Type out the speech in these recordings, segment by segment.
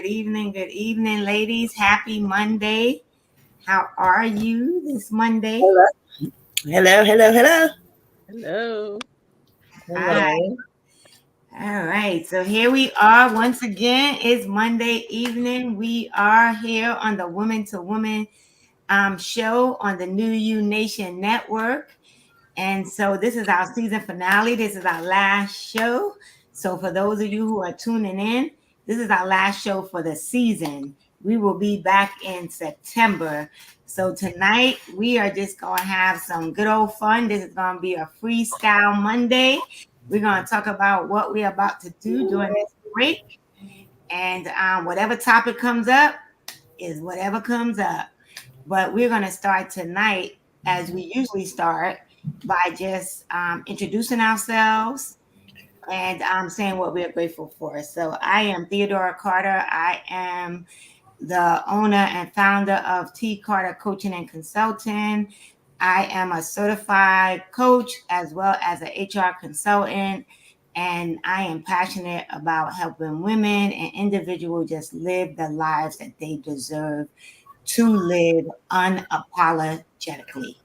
evening, ladies. Happy Monday. How are you this Monday? Hello. Hello. Hello. Hi. Hello. All right. So here we are once again. It's Monday evening. We are here on the Woman to Woman show on the New You Nation Network. And so this is our season finale. This is our last show. So for those of you who are tuning in, this is our last show for the season. We will be back in September. So tonight we are just going to have some good old fun. This is going to be a freestyle Monday. We're going to talk about what we're about to do during this break. And whatever topic comes up is whatever comes up. But we're going to start tonight as we usually start by just introducing ourselves and saying what we're grateful for. So I am Theodora Carter. I am the owner and founder of T. Carter Coaching and Consulting. I am a certified coach as well as an HR consultant. And I am passionate about helping women and individuals just live the lives that they deserve to live unapologetically.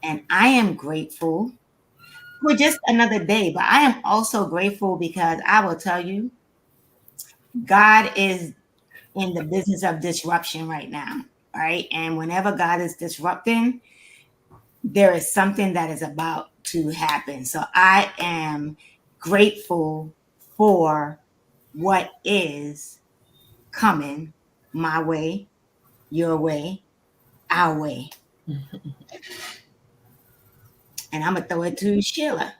And I am grateful for just another day, but I am also grateful because I will tell you, God is in the business of disruption right now, right? And whenever God is disrupting, there is something that is about to happen. So I am grateful for what is coming my way, your way, our way. And I'm going to throw it to Sheila.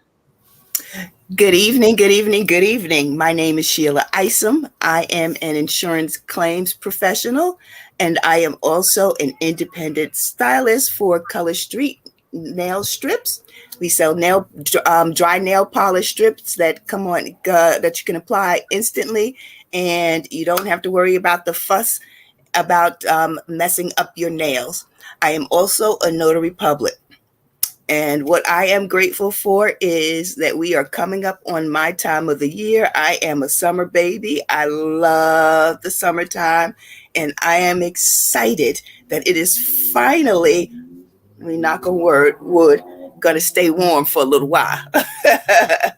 Good evening. My name is Sheila Isom. I am an insurance claims professional, and I am also an independent stylist for Color Street Nail Strips. We sell dry nail polish strips that come on that you can apply instantly, and you don't have to worry about the fuss about messing up your nails. I am also a notary public. And what I am grateful for is that we are coming up on my time of the year. I am a summer baby. I love the summertime. And I am excited that it is finally, we knock on wood, going to stay warm for a little while. I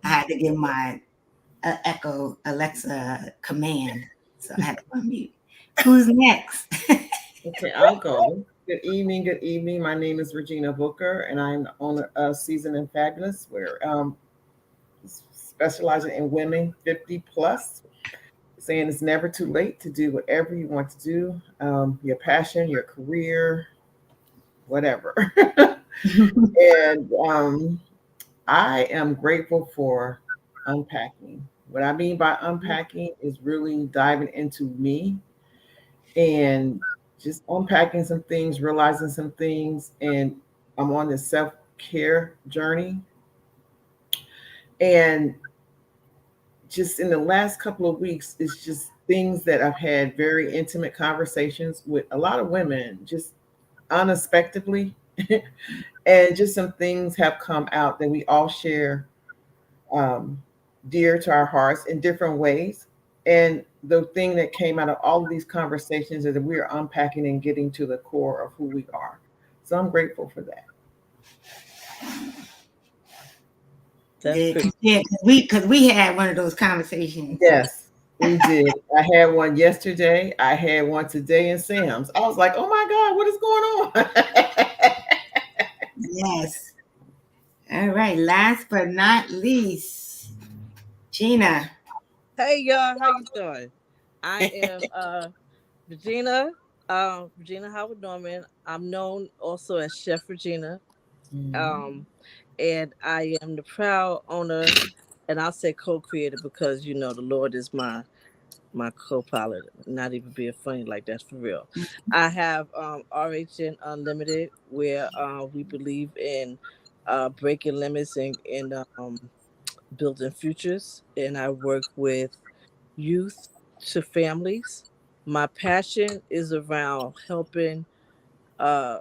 had to give my Echo Alexa command. So I had to unmute. Who's next? Okay, I'll go. Good evening. My name is Regina Booker, and I'm the owner of Seasoned and Fabulous. We're specializing in women 50 plus, saying it's never too late to do whatever you want to do, your passion, your career, whatever. And I am grateful for unpacking. What I mean by unpacking is really diving into me and just unpacking some things, realizing some things, and I'm on this self-care journey. And just in the last couple of weeks, it's just things that I've had very intimate conversations with a lot of women, just unexpectedly. And just some things have come out that we all share dear to our hearts in different ways. And the thing that came out of all of these conversations is that we are unpacking and getting to the core of who we are. So I'm grateful for that. Yeah, because we had one of those conversations. Yes, we did. I had one yesterday. I had one today in Sam's. I was like, oh my God, what is going on? Yes. All right. Last but not least, Gina. Hey y'all, how you doing? I am Regina, Regina Howard Norman. I'm known also as Chef Regina. Um and I am the proud owner, and I'll say co-creator because the Lord is my co-pilot. Not even being funny like that's for real. I have RHN Unlimited, where we believe in breaking limits and building futures, and I work with youth to families. My passion is around helping uh,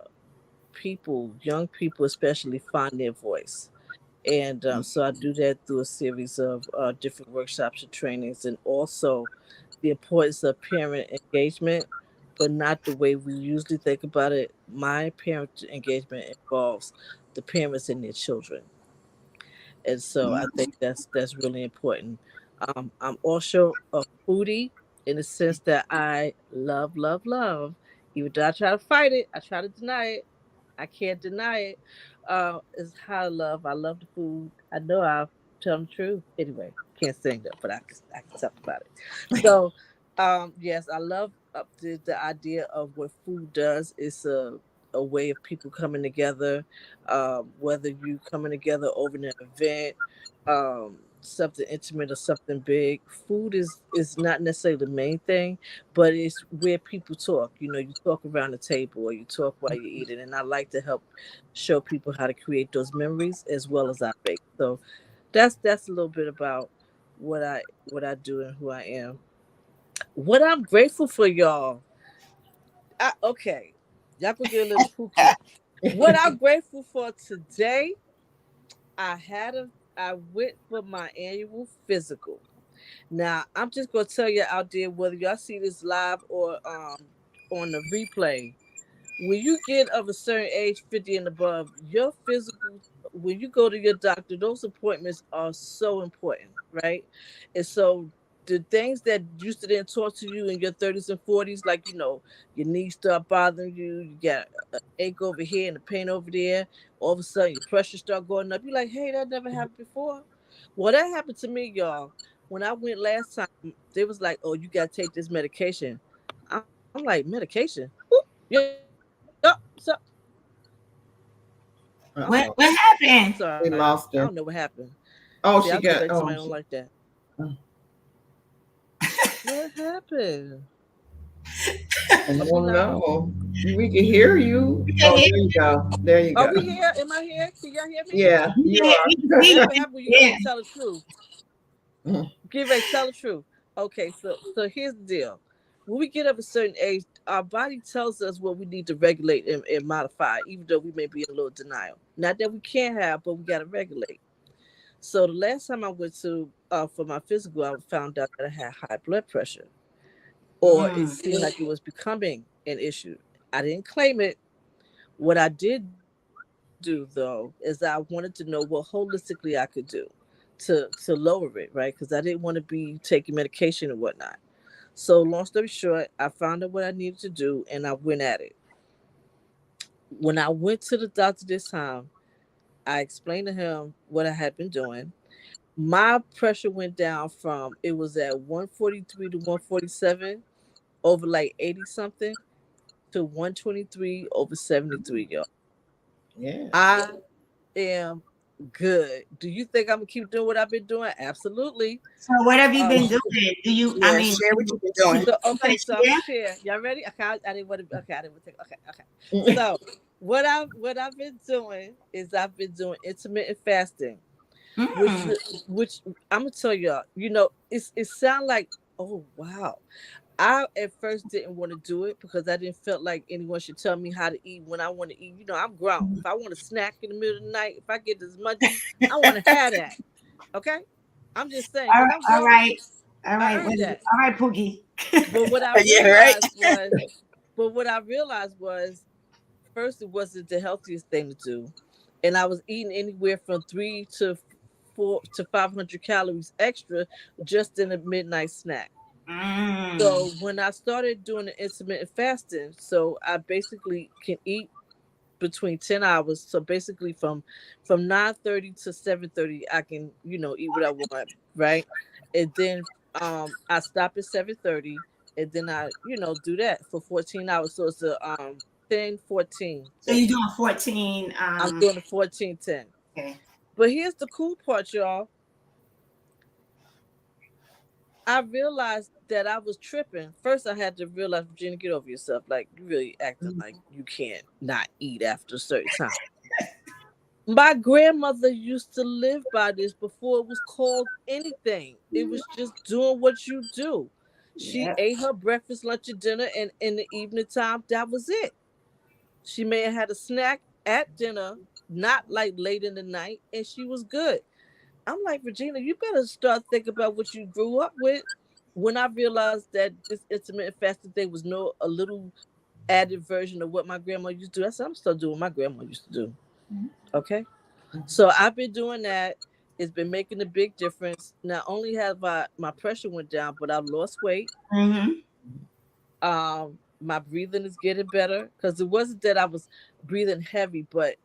people, young people especially, find their voice. And so I do that through a series of different workshops and trainings, and also the importance of parent engagement, but not the way we usually think about it. My parent engagement involves the parents and their children, and so I think that's really important. I'm also a foodie in the sense that I love. Even though I try to fight it, I try to deny it. I can't deny it. Is how I love. I love the food. I know I'll tell the truth. Anyway, can't sing that, but I can talk about it. So, yes, I love the idea of what food does. It's a way of people coming together, whether you coming together over an event, something intimate or something big. Food is not necessarily the main thing, but it's where people talk. You talk around the table or you talk while you're eating, and I like to help show people how to create those memories as well as I bake. So that's a little bit about what I do and who I am. What I'm grateful for, y'all. Okay, y'all gonna get a little spooky. What I'm grateful for today, I went for my annual physical. Now I'm just gonna tell you out there, whether y'all see this live or on the replay, when you get of a certain age, 50 and above, your physical, when you go to your doctor, those appointments are so important, right? And so the things that used to then talk to you in your 30s and 40s, like, your knees start bothering you, you got an ache over here and a pain over there, all of a sudden your pressure start going up. You're like, hey, that never happened before. Well, that happened to me, y'all. When I went last time, they was like, oh, you got to take this medication. I'm like, medication? Yeah. Oh, so What Uh-oh. what happened? sorry. We lost I her. don't know what happened. Oh, See, she I feel got. like somebody Oh, don't like that. oh. What happened? I Are we don't live? know. We can hear you. We can Oh, hear there you go. There you Are go. we here? Am I here? Can y'all hear me? Yeah, we you can are. we can see That's you. what happened when you Yeah. don't tell the truth. Give a tell the truth. Okay, so here's the deal. When we get up a certain age, our body tells us what we need to regulate and modify, even though we may be in a little denial. Not that we can't have, but we got to regulate. So the last time I went to for my physical, I found out that I had high blood pressure, or it Mm. seemed like it was becoming an issue. I didn't claim it. What I did do though is I wanted to know what holistically I could do to lower it, right? Because I didn't want to be taking medication and whatnot. So long story short, I found out what I needed to do and I went at it. When I went to the doctor this time, I explained to him what I had been doing. My pressure went down from, it was at 143 to 147 over like 80 something to 123 over 73, y'all. Yeah. I am good. Do you think I'm gonna keep doing what I've been doing? Absolutely. So what have you Um, been doing? Do you? I Yeah, mean, share what you've been you doing. so gonna okay, so I'm share? gonna share. Y'all ready? Okay, I didn't want to. Okay, I didn't want to take. Okay. So what I've been doing is I've been doing intermittent fasting, which Mm. which I'm gonna tell y'all. It sound like, oh wow. I at first didn't want to do it because I didn't feel like anyone should tell me how to eat when I want to eat. I'm grown. If I want a snack in the middle of the night, if I get this munchies, I want to have that. Okay, I'm just saying All because right, I'm all grown. right, all I right. earned that. All right, Pookie. But what I Yeah, right. realized was, but what I realized was, first it wasn't the healthiest thing to do, and I was eating anywhere from 3 to 4 to 500 calories extra just in a midnight snack. Mm. So when I started doing the intermittent fasting, so I basically can eat between 10 hours. So basically from 9:30 to 7:30, I can eat what I want, right? And then I stop at 7:30, and then I do that for 14 hours. So it's a 10 14. So you're doing 14. I'm doing the 14-10. Okay. But here's the cool part, y'all. I realized that I was tripping. First, I had to realize, Virginia, get over yourself. Like, you really acting like you can't not eat after a certain time. My grandmother used to live by this before it was called anything. It was just doing what you do. She Yep. ate her breakfast, lunch, and dinner, and in the evening time, that was it. She may have had a snack at dinner, not like late in the night, and she was good. I'm like, Regina, you better start thinking about what you grew up with. When I realized that this intermittent fasting thing was a little added version of what my grandma used to do, I said, I'm still doing what my grandma used to do. Okay. So I've been doing that. It's been making a big difference. Not only have my pressure went down, but I've lost weight. My breathing is getting better because it wasn't that I was breathing heavy, but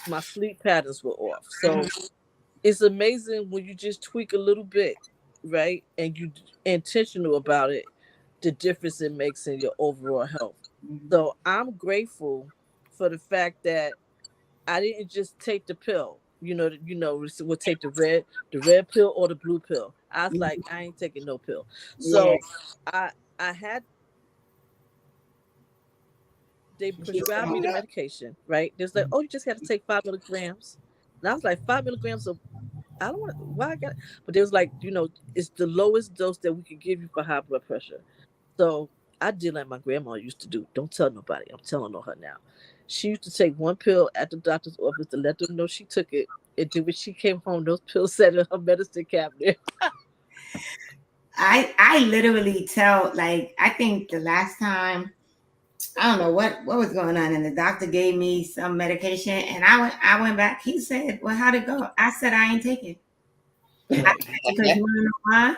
my sleep patterns were off. So it's amazing when you just tweak a little bit, right? And you intentional about it, the difference it makes in your overall health. So I'm grateful for the fact that I didn't just take the pill. We'll take the red pill or the blue pill. I was like, I ain't taking no pill. So I had they prescribed me the medication, right? There's like, oh, you just have to take 5 milligrams. And I was like, 5 milligrams of I don't want why I got it. But they was like, it's the lowest dose that we could give you for high blood pressure. So I did like my grandma used to do. Don't tell nobody. I'm telling on her now. She used to take one pill at the doctor's office to let them know she took it. And then when she came home, those pills sat in her medicine cabinet. I literally tell, like, I think the last time, I don't know what was going on, and the doctor gave me some medication, and I went back. He said, "Well, how'd it go?" I said, "I ain't taking." I said, because you want to know why?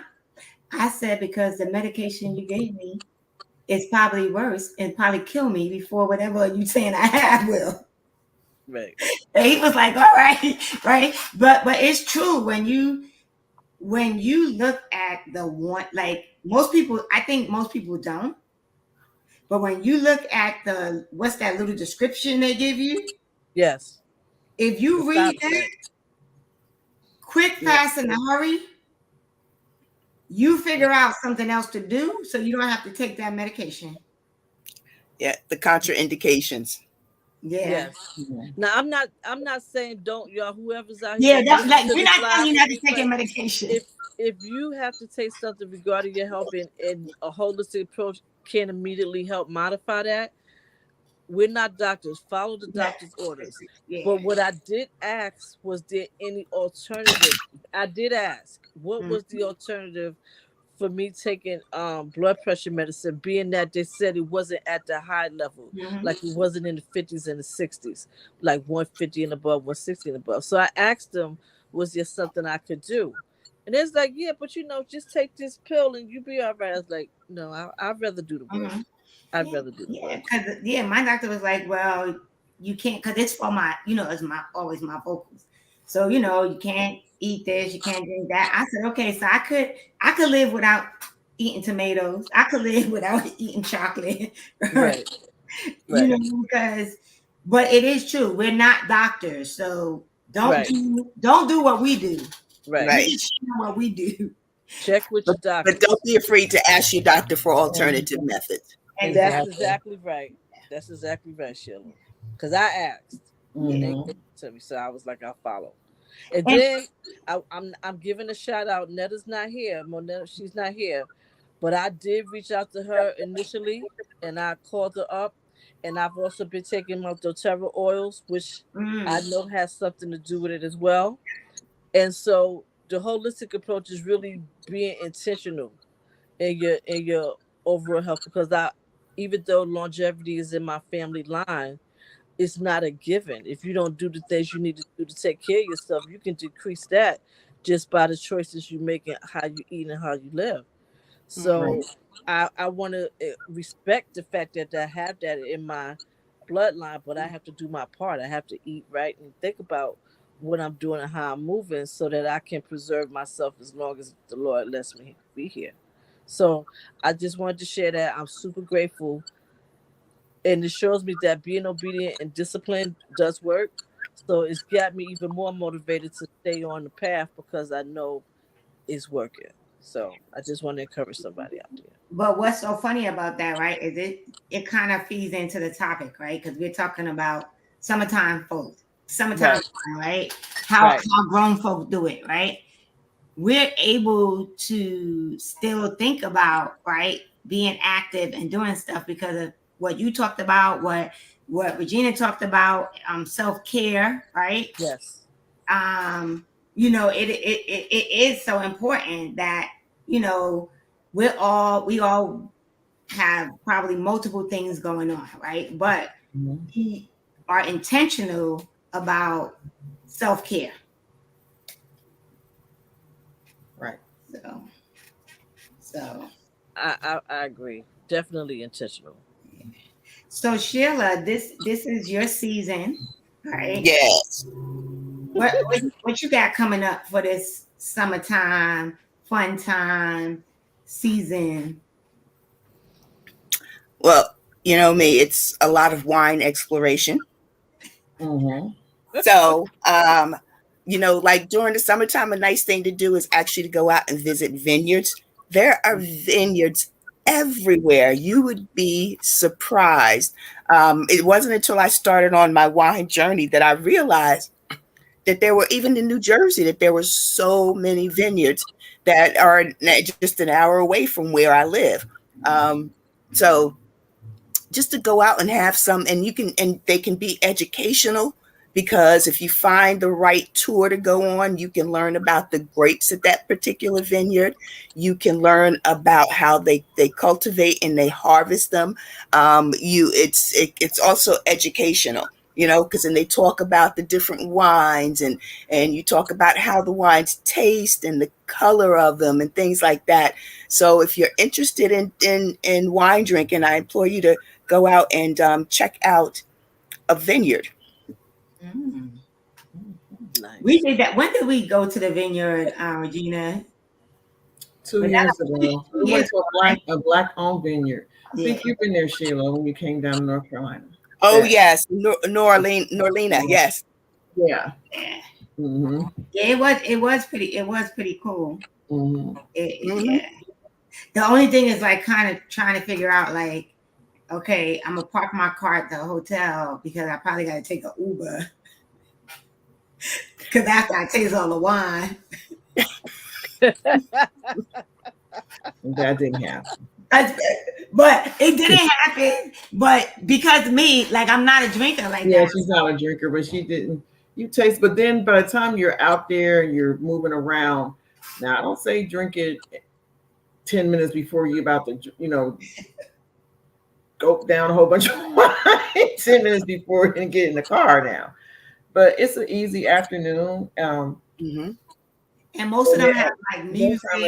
I said, because the medication you gave me is probably worse and probably kill me before whatever you saying I have will. Right. And he was like, "All right, right." But it's true when you look at the one, like most people, I think most people don't. But when you look at what's that little description they give you? Yes. If you read that, quick, fast, in a hurry, you figure out something else to do so you don't have to take that medication. Yeah, the contraindications. Yeah. Yes. Now I'm not saying don't, y'all, whoever's out here. Yeah, we're not telling you not to take your medication. If you have to take something regarding your health and a holistic approach can immediately help modify that, we're not doctors. Follow the doctor's orders. Yeah. But what I did ask was there any alternative? I did ask what was the alternative for me taking blood pressure medicine, being that they said it wasn't at the high level, like it wasn't in the 50s and the 60s, like 150 and above, 160 and above. So I asked them, was there something I could do? And it's like, yeah, but just take this pill and you be all right. I was like, no, I'd rather do the work. I'd rather do the work. Because my doctor was like, well, you can't, because it's for my, it's always my vocals. So, you can't eat this, you can't drink that. I said, okay, so I could live without eating tomatoes. I could live without eating chocolate. Right. Because, but it is true. We're not doctors. So don't do what we do. Right. What we do. Check with your doctor. But don't be afraid to ask your doctor for alternative methods. And that's exactly right. That's exactly right, Sheila. Because I asked. And they gave it to me. So I was like, I'll follow. And then I'm giving a shout out. Netta's not here. Monetta, she's not here. But I did reach out to her initially and I called her up. And I've also been taking my doTERRA oils, which I know has something to do with it as well. And so the holistic approach is really being intentional in your overall health, because even though longevity is in my family line, it's not a given. If you don't do the things you need to do to take care of yourself, you can decrease that just by the choices you make and how you eat and how you live. So I want to respect the fact that I have that in my bloodline, but I have to do my part. I have to eat right and think about what I'm doing and how I'm moving so that I can preserve myself as long as the Lord lets me be here. So I just wanted to share that. I'm super grateful. And it shows me that being obedient and disciplined does work. So it's got me even more motivated to stay on the path because I know it's working. So I just want to encourage somebody out there. But what's so funny about that, right, is it kind of feeds into the topic, right? Because we're talking about summertime folks. Right? How grown folks do it, right? We're able to still think about, right, being active and doing stuff because of what you talked about, what what Regina talked about, self-care, right? Yes. You know, it is so important that, you know, we all have probably multiple things going on, right? But Mhm. we are intentional about self-care. Right. So I agree. Definitely intentional. so Sheila, this is your season, right? Yes. What you got coming up for this summertime, fun time season? Well, you know me, it's a lot of wine exploration. Mm-hmm. So, you know, like during the summertime, a nice thing to do is actually to go out and visit vineyards. There are vineyards everywhere. You would be surprised. It wasn't until I started on my wine journey that I realized that there were, even in New Jersey, that there were so many vineyards that are just an hour away from where I live. So just to go out and have some, and they can be educational, because if you find the right tour to go on, you can learn about the grapes at that particular vineyard. You can learn about how they cultivate and they harvest them. It's also educational, you know, because then they talk about the different wines, and you talk about how the wines taste and the color of them and things like that. So if you're interested in wine drinking, I implore you to go out and check out a vineyard. Mm. Nice. We did that. When did we go to the vineyard, Regina? 2 Was that years ago, we went years to a black-owned vineyard. I Yeah. think you've been there, Sheila, when you came down to North Carolina. Oh Yeah. yes, Norlina, yes. Yeah. Yeah. Mm-hmm. Yeah, it was pretty cool. Mm-hmm. Yeah. The only thing is like kind of trying to figure out like, okay, I'm gonna park my car at the hotel because I probably gotta take an Uber. Because after I taste all the wine. That didn't happen. But it didn't happen. But because me, like I'm not a drinker like Yeah, that. she's not a drinker, but she didn't. You taste, but then by the time you're out there and you're moving around, now I don't say drink it 10 minutes before you're about to, you know, gulp down a whole bunch of wine 10 minutes before you get in the car now. But it's an easy afternoon. Mm-hmm. And most of them have like One music. time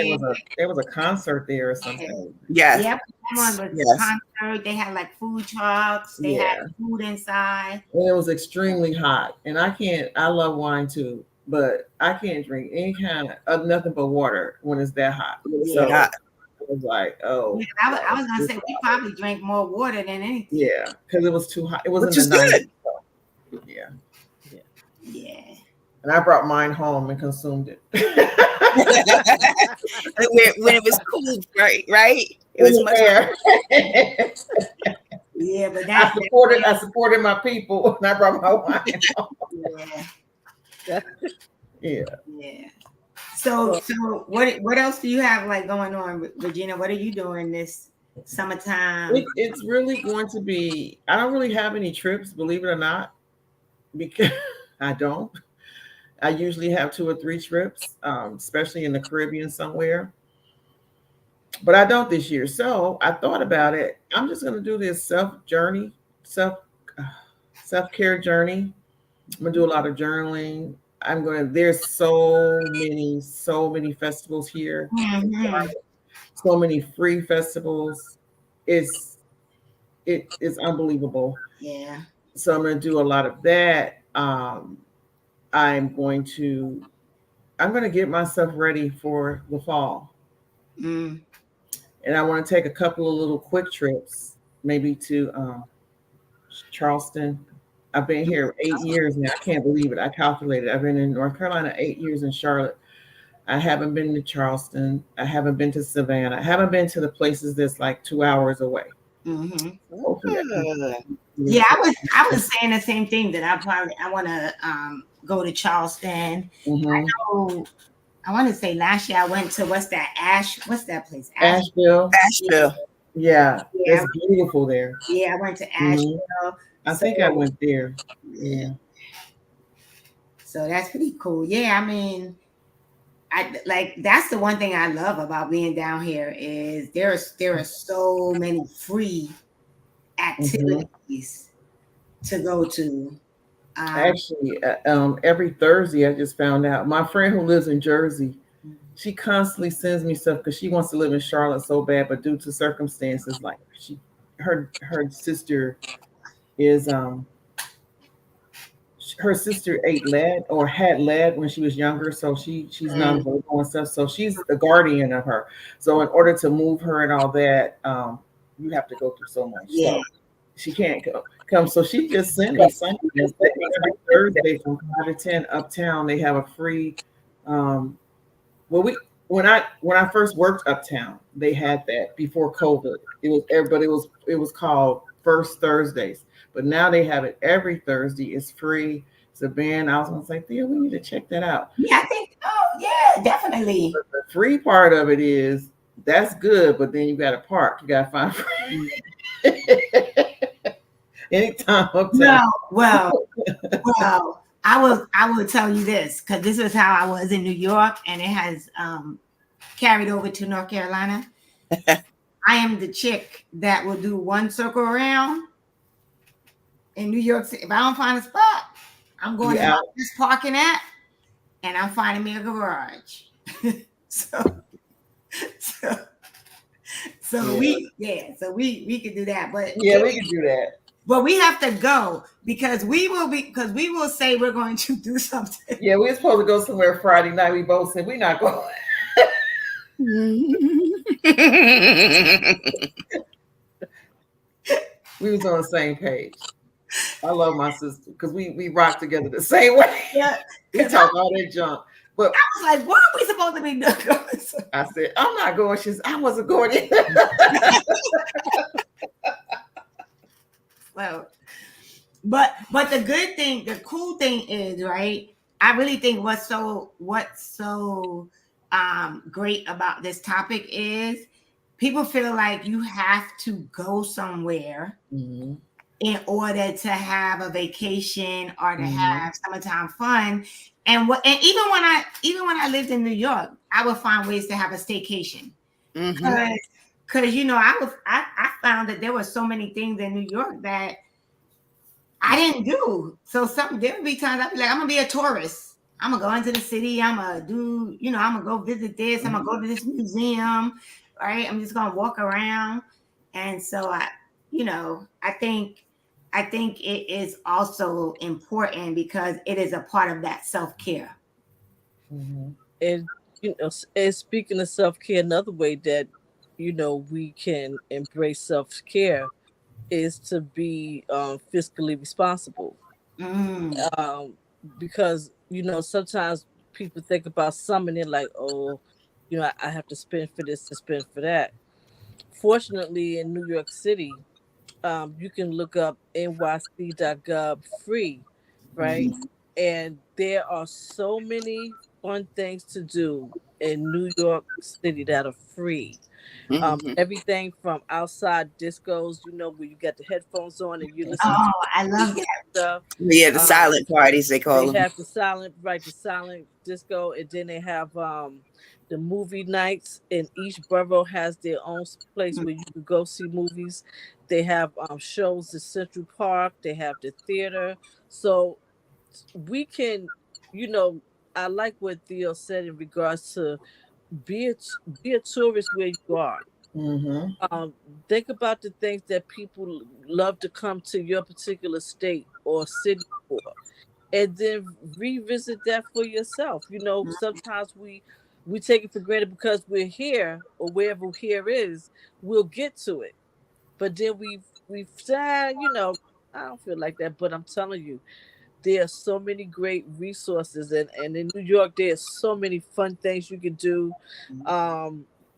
there was a concert there or something. Yes. Yep. One was Yes. a concert. They had like food trucks. They had food inside. And it was extremely hot. And I love wine too, but I can't drink any kind of nothing but water when it's that hot. So Yeah. it was like, oh. Yeah, I was gonna say we probably drank more water than anything. Yeah, because it was too hot. It was Which in is the 90s. good. So, yeah. Yeah. And I brought mine home and consumed it. when it was cool, right? It was much there. Yeah, but I supported my people and I brought my wine home. Yeah. Yeah. So what else do you have like going on, Regina? What are you doing this summertime? It's really going to be, I don't really have any trips, believe it or not, because I don't. I usually have 2 or 3 trips, especially in the Caribbean somewhere. But I don't this year. So I thought about it. I'm just going to do this self-care journey. I'm going to do a lot of journaling. There's so many festivals here. Mm-hmm. So many free festivals. It's unbelievable. Yeah. So I'm going to do a lot of that. I'm going to get myself ready for the fall. Mm. And I want to take a couple of little quick trips, maybe to Charleston. I've been here 8 years now. I can't believe it. I calculated. I've been in North Carolina 8 years, in Charlotte. I haven't been to Charleston. I haven't been to Savannah. I haven't been to the places that's like 2 hours away. Mm-hmm. Yeah, I was saying the same thing, that I want to go to Charleston. Mm-hmm. I want to say last year I went to what's that place? Asheville. Asheville. Yeah, it's beautiful there. Yeah, I went to Asheville, I think I went there. Yeah. So that's pretty cool. Yeah, I mean, I like that's the one thing I love about being down here is there are so many free activities to go to. Actually, every Thursday, I just found out my friend who lives in Jersey, she constantly sends me stuff because she wants to live in Charlotte so bad, but due to circumstances, like her sister is her sister ate lead or had lead when she was younger, so she's nonverbal and stuff. So she's the guardian of her. So in order to move her and all that, you have to go through so much. Yeah. So she can't come. So she just sent me something. Every Thursday from 5 to 10 uptown, they have a free. When I first worked uptown, they had that before COVID. It was called First Thursdays. But now they have it every Thursday. It's free. It's a band. I was gonna say, Thea, we need to check that out. Yeah, I think. Oh, yeah, definitely. But the free part of it is that's good, but then you got to park. You got to find free. Anytime uptown. Well, I will tell you this because this is how I was in New York, and it has carried over to North Carolina. I am the chick that will do one circle around in New York City. If I don't find a spot, I'm going to this parking app, and I'm finding me a garage. so we can do that. But yeah, we can do that. But we have to go because we will say we're going to do something. Yeah, we were supposed to go somewhere Friday night. We both said we're not going. We was on the same page. I love my sister because we rock together the same way. Yeah, we talk all that junk. But I was like, what are we supposed to be doing? I said, I'm not going. I wasn't going either. Well, but the cool thing is, right? I really think what's so great about this topic is people feel like you have to go somewhere in order to have a vacation or to have summertime fun. And even when I lived in New York, I would find ways to have a staycation because I found that there were so many things in New York that I didn't do. So there would be times I'd be like, I'm gonna be a tourist. I'm gonna go into the city. I'm gonna go visit this. I'm gonna go to this museum. Right? I'm just gonna walk around. And so I think it is also important because it is a part of that self-care. And and speaking of self-care, another way that we can embrace self-care is to be fiscally responsible. Because sometimes people think about something and like, oh, I have to spend for this, to spend for that. Fortunately, in New York City, you can look up nyc.gov free, right? And there are so many fun things to do in New York City that are free. Everything from outside discos, where you got the headphones on and you listen. Oh, I love that stuff. Yeah, the silent parties they call them. They have the silent disco, and then they have the movie nights, and each borough has their own place where you can go see movies. They have shows at Central Park. They have the theater. So we can, I like what Theo said in regards to be a tourist where you are. Think about the things that people love to come to your particular state or city for, and then revisit that for yourself. Sometimes we take it for granted because we're here or wherever here is, we'll get to it. But then we've said, I don't feel like that. But I'm telling you, there are so many great resources, and in New York, there's so many fun things you can do.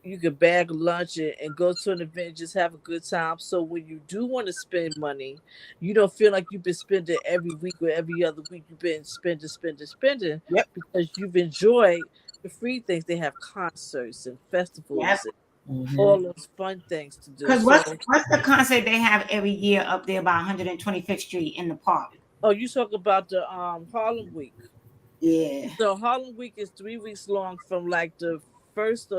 You can bag lunch and go to an event and just have a good time. So when you do want to spend money, you don't feel like you've been spending every week or every other week. You've been spending because you've enjoyed the free things. They have concerts and festivals. all those fun things to do. Because So, what's the concert they have every year up there by 125th Street in the park? oh, you talk about the Harlem Week. Yeah. So Harlem Week is 3 weeks long, from like the first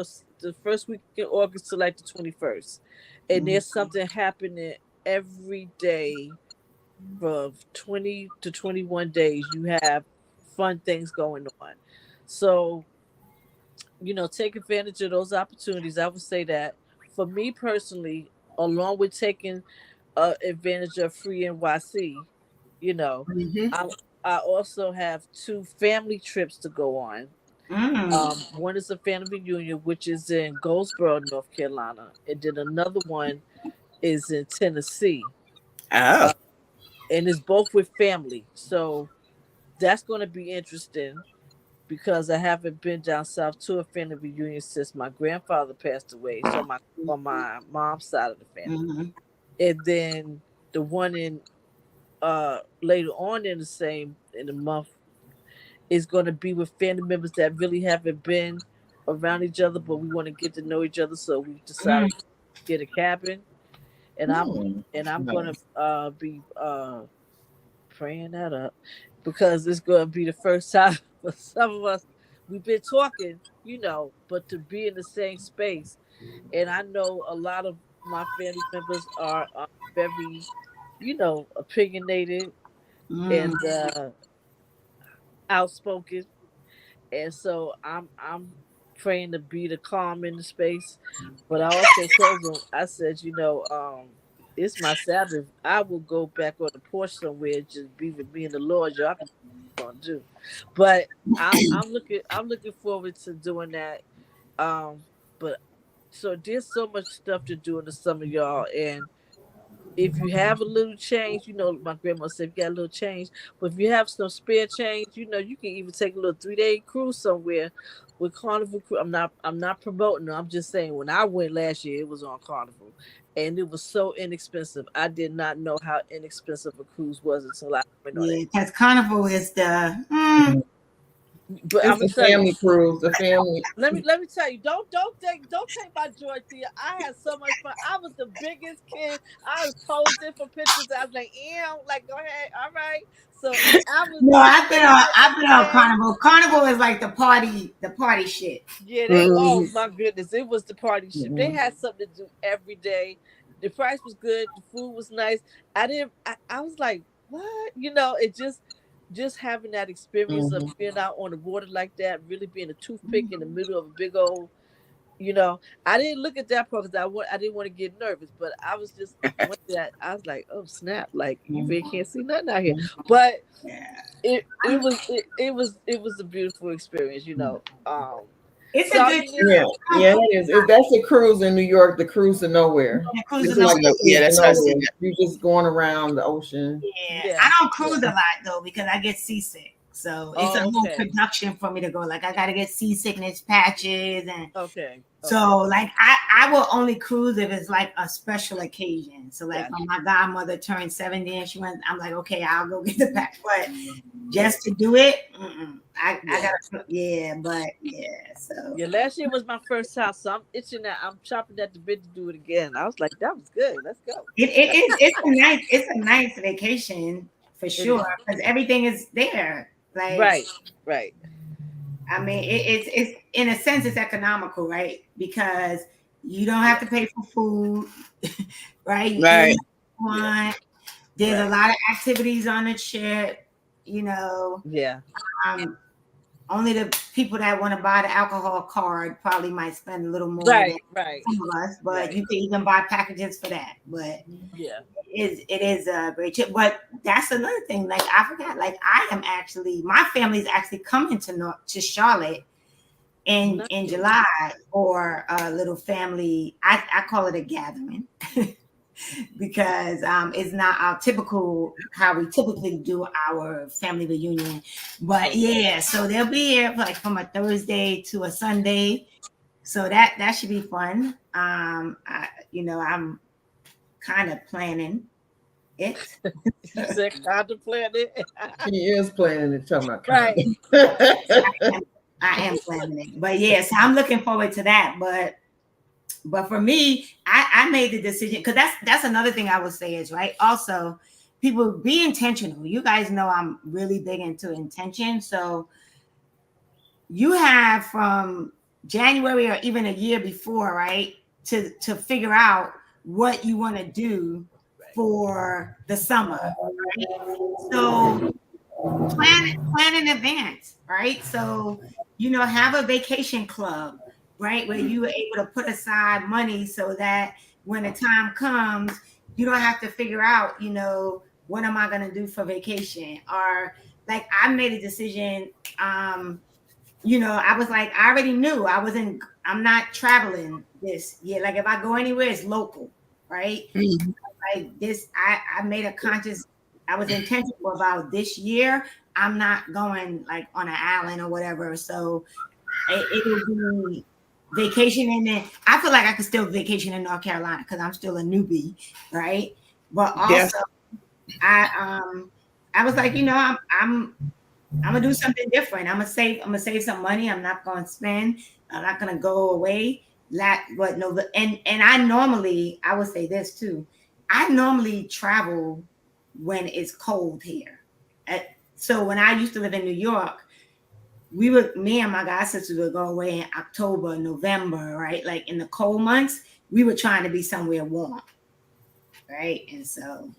week in August to like the 21st, and there's something happening every day from 20 to 21 days. You have fun things going on. So, take advantage of those opportunities. I would say that for me personally, along with taking advantage of Free NYC, I also have 2 family trips to go on. One is a family reunion, which is in Goldsboro, North Carolina, and then another one is in Tennessee. Oh. And it's both with family. So that's going to be interesting because I haven't been down south to a family reunion since my grandfather passed away. So on my mom's side of the family. And then the one in later on in the month is going to be with family members that really haven't been around each other, but we want to get to know each other. So we decided to get a cabin. And I'm going to be praying that up because it's going to be the first time for some of us. We've been talking, but to be in the same space. And I know a lot of my family members are very, opinionated and outspoken. And so I'm praying to be the calm in the space. But I also told them, I said, it's my Sabbath. I will go back on the porch somewhere, just be with me and the Lord. Y'all can gonna do. But I'm looking forward to doing that. But so there's so much stuff to do in the summer, y'all. And if you have a little change, my grandma said, if you got a little change, but if you have some spare change, you can even take a little 3-day cruise somewhere with Carnival Cruise. I'm not promoting them. I'm just saying, when I went last year, it was on Carnival, and it was so inexpensive. I did not know how inexpensive a cruise was until I went on it. Because Carnival is the. But it's a family cruise. The family. Let me tell you. Don't take my joy, Thea. I had so much fun. I was the biggest kid. I was posing for pictures. I was like, go ahead, all right. So I've been on Carnival. Carnival is like the party shit. Yeah, oh my goodness, it was the party shit. They had something to do every day. The price was good. The food was nice. I was like, what? It just having that experience of being out on the water like that, really being a toothpick in the middle of a big old, I didn't look at that part because I didn't want to get nervous, but I was just, I was like, oh snap, like you really can't see nothing out here. But it was a beautiful experience, It's a good it is. That's a cruise in New York, the cruise to nowhere. That's what I said. You're just going around the ocean. Yeah. I don't cruise a lot though because I get seasick. So it's a whole production for me to go. Like I gotta get seasickness patches and so like I will only cruise if it's like a special occasion. So like when my godmother turned 70 and she went, I'm like, okay, I'll go get the patch. But just to do it, I gotta so last year was my first time, so I'm itching that. I'm chopping at the bit to do it again. I was like, that was good. Let's go. It's a nice vacation for sure because everything is there. Like right. I mean, it's in a sense it's economical, right? Because you don't have to pay for food, right? There's a lot of activities on the ship, Yeah. Only the people that want to buy the alcohol card probably might spend a little more than some of us, but you can even buy packages for that. But it is a great trip. But that's another thing. Like I forgot, like my family's actually coming to Charlotte in July for a little family. I call it a gathering. Because it's not our typical how we typically do our family reunion, but so they'll be here like from a Thursday to a Sunday, so that should be fun. I'm kind of planning it. You said kind of planning it. She is planning it. Talking about right. I am planning it, but so I'm looking forward to that. But But for me, I made the decision because that's another thing I would say is right. Also, people be intentional. You guys know I'm really big into intention. So you have from January or even a year before, right, to figure out what you want to do for the summer. Right? So plan in advance, right? So have a vacation club, right, where you were able to put aside money so that when the time comes, you don't have to figure out, what am I going to do for vacation? Or like I made a decision. I was like, I already knew I'm not traveling this year. Like if I go anywhere, it's local, right? Mhm. Like this, I made a conscious, I was intentional about this year. I'm not going like on an island or whatever. So it'll be vacation in there. I feel like I could still vacation in North Carolina because I'm still a newbie, right? But Yes. also I was like, I'm gonna do something different. I'm gonna save some money. I'm not gonna spend. I'm not gonna go away. But no, and I would say this too. I normally travel when it's cold here. So when I used to live in New York, me and my god sisters would go away in October, November, right? Like in the cold months, we were trying to be somewhere warm, right? And so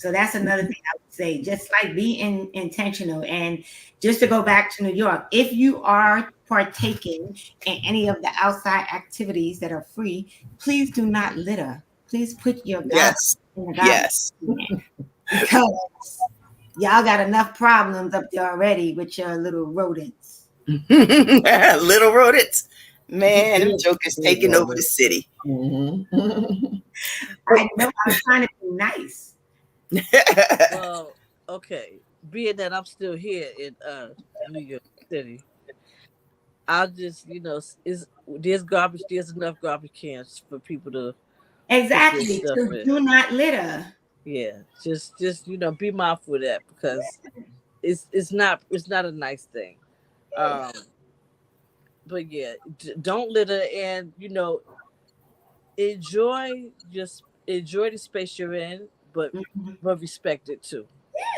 that's another thing I would say. Just like intentional. And just to go back to New York, if you are partaking in any of the outside activities that are free, please do not litter. Please put your garbage Yes. in the garbage Yes. can, because y'all got enough problems up there already with your little rodents. Little rodents. Man, them jokers taking over the city. Mhm. I know I'm trying to be nice. Well, okay. Being that I'm still here in New York City, I'll just is there's enough garbage cans for people to put their Exactly. stuff So in. do not litter. Yeah, just be mindful of that because it's not a nice thing. Um, but yeah, don't litter and enjoy enjoy the space you're in, but Mhm. respect it too.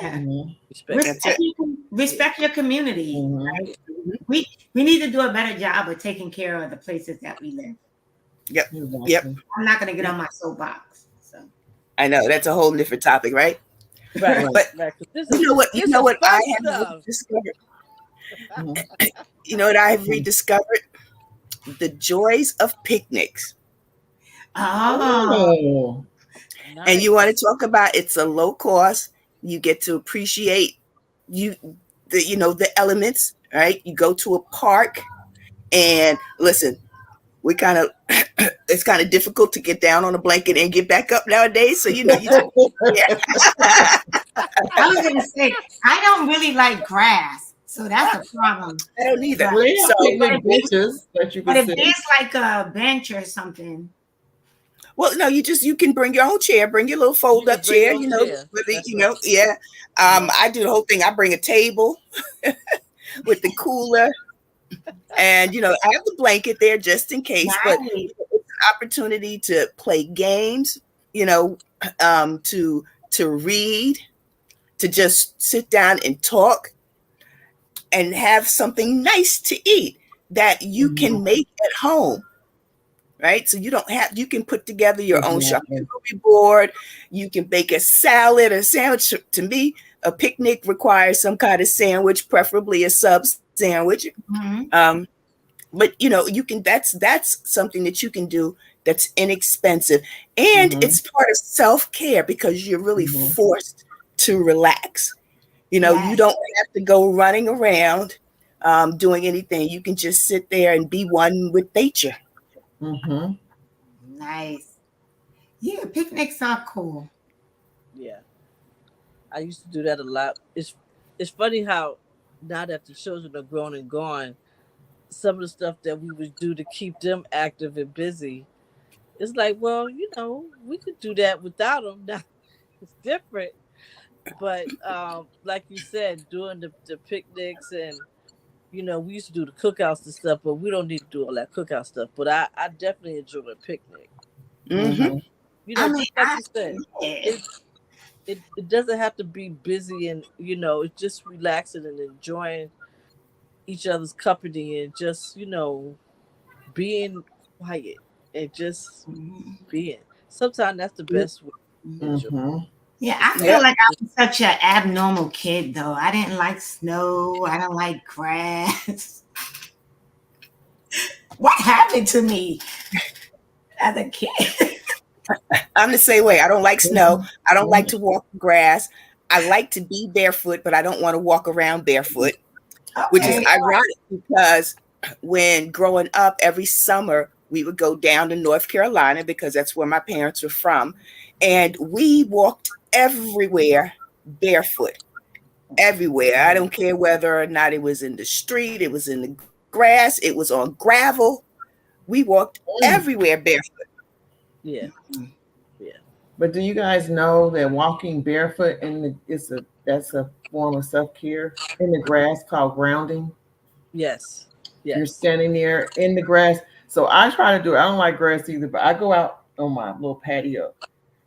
Yeah. Mhm. Respect it. That's it. Respect your community. Mhm. Right? We need to do a better job of taking care of the places that we live. Yep. Exactly. Yep. I'm not going to get on my soapbox. So I know that's a whole different topic, right? Right, But right. 'Cause you know what? You there's know some what I fun have stuff. rediscovered. Mhm. You know what I've rediscovered? The joys of picnics. oh, Oh. And Nice. you want to talk about it's a low cost. You get to appreciate you the elements, right? You go to a park and listen, we kind of it's kind of difficult to get down on a blanket and get back up nowadays. So you just yeah. I was going to say, I don't really like grass. So that's a problem. I don't either. But, Well, they So have picnic benches that you but can if sit. there's like a bench or something, well, no, you can bring your own chair, bring your little You fold can up bring chair, your own chair. That's right. yeah. Yeah. I do the whole thing. I bring a table with the cooler, and I have the blanket there just in case. But right? it's an opportunity to play games, you know, to read, to just sit down and talk, and have something nice to eat that you Mhm. can make at home. Right, so you can put together your own Exactly. charcuterie board. You can bake a salad or sandwich. To me, a picnic requires some kind of sandwich, preferably a sub sandwich. Mhm. um, but you can that's something that you can do that's inexpensive, and Mhm. it's part of self-care because you're really Mhm. forced to relax. You Yes. don't have to go running around doing anything. You can just sit there and be one with nature. Mhm. Nice. Yeah, picnics are cool. Yeah, I used to do that a lot. It's funny how now that the children are grown and gone, some of the stuff that we would do to keep them active and busy, it's like, well, we could do that without them. Now it's different, but like you said, doing the picnics and you know, we used to do the cookouts and stuff, but we don't need to do all that cookout stuff. But I definitely enjoy a picnic. Mm-hmm. You know, I mean, just like you said, yeah. it doesn't have to be busy, and you know, it's just relaxing and enjoying each other's company and just, you know, being quiet and just being. Sometimes that's the best way to enjoy. Mm-hmm. Yeah, I feel Yep. like I was such an abnormal kid, though. I didn't like snow. I don't like grass. What happened to me as a kid? I'm the same way. I don't like snow. I don't like to walk the grass. I like to be barefoot, but I don't want to walk around barefoot, which is Okay. ironic because when growing up, every summer we would go down to North Carolina because that's where my parents were from. And we walked everywhere barefoot, everywhere. I don't care whether or not it was in the street, it was in the grass, it was on gravel. We walked everywhere barefoot. Yeah. But do you guys know that walking barefoot that's a form of self-care in the grass called grounding? Yes. You're Yes. standing there in the grass. So I try to do it. I don't like grass either, but I go out on my little patio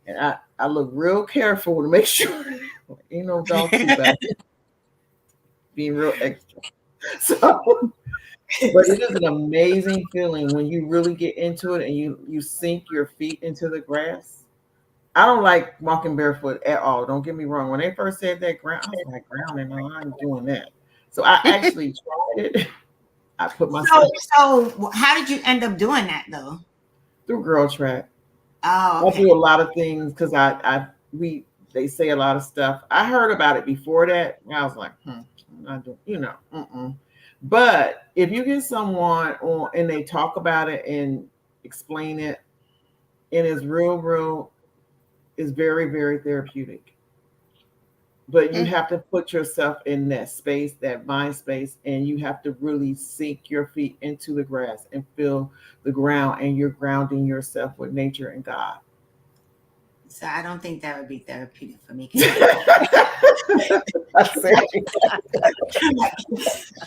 and I look real careful to make sure ain't no dog poop back there. Being real extra. So, but it is an amazing feeling when you really get into it and you sink your feet into the grass. I don't like walking barefoot at all. Don't get me wrong. When they first said that ground, I was like, grounding, no, I'm doing that. So I actually tried it. I put myself So how did you end up doing that, though? through Girl Track. Oh, I okay. do a lot of things because they say a lot of stuff. I heard about it before that. And I was like, I'm not doing, But if you get someone on and they talk about it and explain it, it is real, is very, very therapeutic. But you have to put yourself in that space, that mind space, and you have to really sink your feet into the grass and feel the ground, and you're grounding yourself with nature and God. So I don't think that would be therapeutic for me. I said,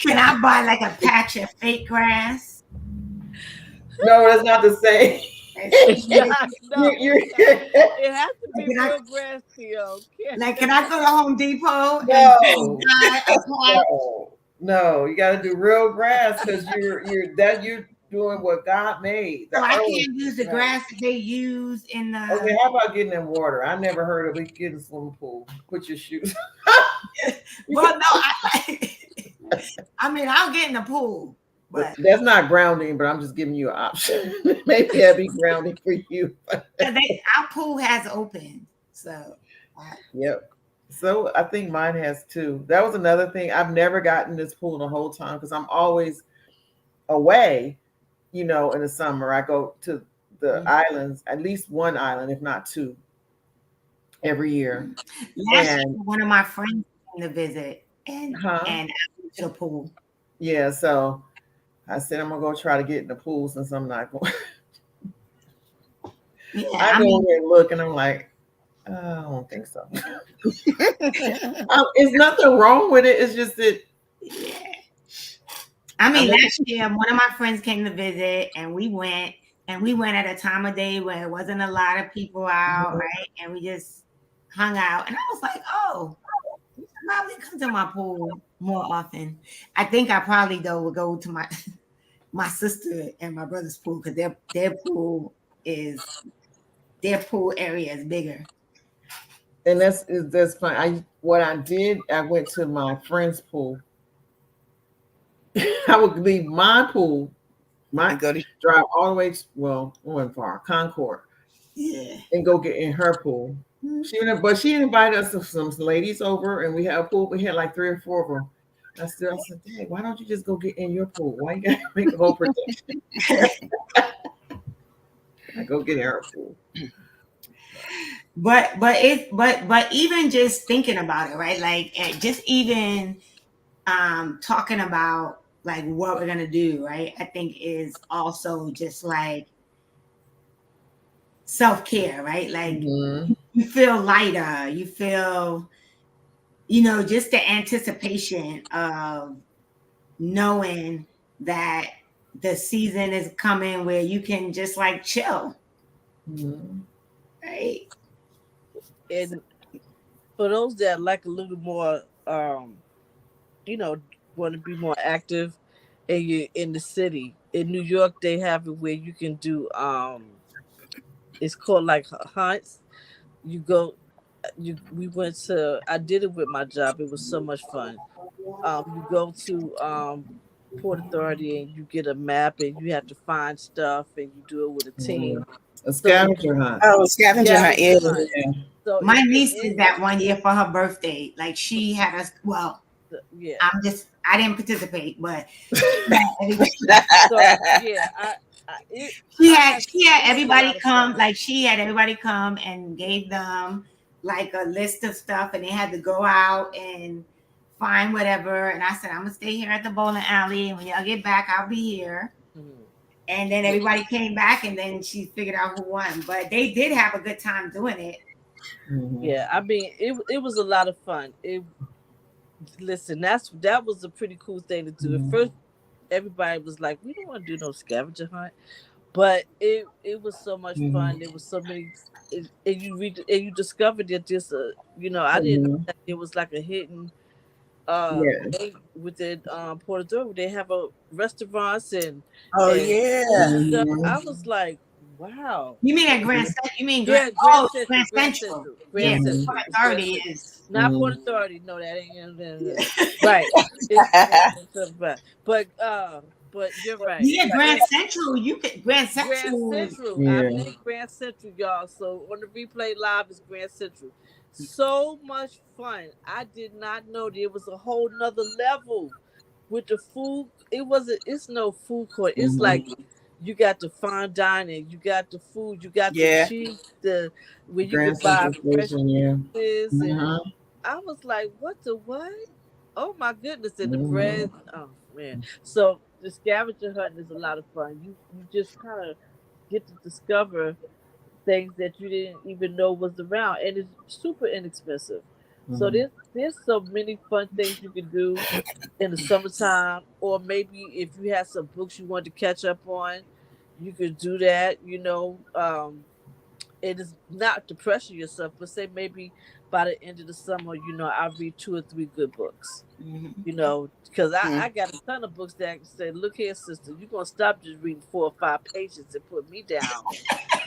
Can I buy like a patch of fake grass? no, that's not the same. No, it has to be Can I- real grass, Theo. Like, can I go to Home Depot and No. buy a patch? No, you got to do real grass because you're doing what God made. So I can't use the grass that they use in the. Okay, how about getting in water? I never heard of it. Get in a swimming pool. Put your shoes. Well, no, I mean, I'll get in the pool, but That's not grounding, but I'm just giving you an option. Maybe that'd be grounding for you. our pool has open, so. Yep. So I think mine has too. That was another thing. I've never gotten this pool the whole time because I'm always away. In the summer, I go to the islands, at least one island, if not two, every year. Last year, one of my friends came to visit, and Huh? and I went to the pool. Yeah, so I said I'm gonna go try to get in the pool since I'm not going. Yeah, I go there and look, and I'm like, I don't think so. It's nothing wrong with it. It's just that. yeah. I mean, last year, one of my friends came to visit, and we went at a time of day where there wasn't a lot of people out, right? And we just hung out, and I was like, oh, you should probably come to my pool more often. I think I probably though would go to my sister and my brother's pool because their pool area is bigger. And that's fine. What I did, I went to my friend's pool. I would leave my pool, drive all the way to, well, I went far, Concord, and go get in her pool. She invited us some ladies over, and we had a pool. We had like 3 or 4 of them. I said, hey, why don't you just go get in your pool? Why you gotta make a whole protection? I go get in her pool. But even just thinking about it, right? Like just even talking about like what we're gonna do, right? I think is also just like self-care, right? Like you feel lighter, you feel, just the anticipation of knowing that the season is coming where you can just like chill, Mhm. right? And for those that like a little more, you know, want to be more active, and you in the city in New York, they have it where you can do it's called like hunts. You go, you we went to. I did it with my job. It was so much fun. You go to Port Authority and you get a map and you have to find stuff and you do it with a Yeah. team. A So it's scavenger hunt. Oh, scavenger hunt. Yeah. scavenger hunt. Yeah. So My it's niece did that it's one year for her birthday. Like she had us. Well, yeah. I didn't participate, but everybody, So yeah, it she I had had she had it was a everybody lot of come. fun. Like she had everybody come and gave them like a list of stuff, and they had to go out and find whatever. And I said, I'm gonna stay here at the bowling alley, and when y'all get back, I'll be here. Mhm. And then everybody came back, and then she figured out who won. But they did have a good time doing it. Mhm. Yeah, I mean it was a lot of fun. It listen, that was a pretty cool thing to do. At first everybody was like, we don't want to do no scavenger hunt. But it was so much Mhm. fun. There was so many, and you read and you discovered that this, I didn't know Mhm. that it was like a hidden Yeah. thing within Port Authority. They have a restaurants Oh and food yeah. stuff. I Mhm. was like, wow. You mean at Grand Central? You mean Yeah, Grand Central? Grand Yeah, Mhm. Port Central, it's Grand Authority Central. is. Not Port Mhm. Authority. No, that ain't right. It's Grand Central, but you're right. Yeah, Grand Central. You could Grand Grand Central. Central. Yeah. I've been Grand Central, y'all. So on the replay live is Grand Central. So much fun. I did not know there was a whole nother level with the food. It's no food court. It's Mhm. like you got the fine dining, you got the food, you got the Yeah. cheese, the where you Grand could buy Central fresh Station. Yeah. cheeses, and Mhm. I was like, what the what? Oh my goodness! And the Mhm. bread. Oh man! So the scavenger hunt is a lot of fun. You just kind of get to discover things that you didn't even know was around, and it's super inexpensive. So Mhm. there's so many fun things you can do in the summertime, or maybe if you had some books you wanted to catch up on, you could do that. It is not to pressure yourself, but say maybe by the end of the summer, I'll read 2 or 3 good books. Mhm. Because I Mhm. got a ton of books that say, look here, sister, you're going to stop just reading 4 or 5 pages and put me down.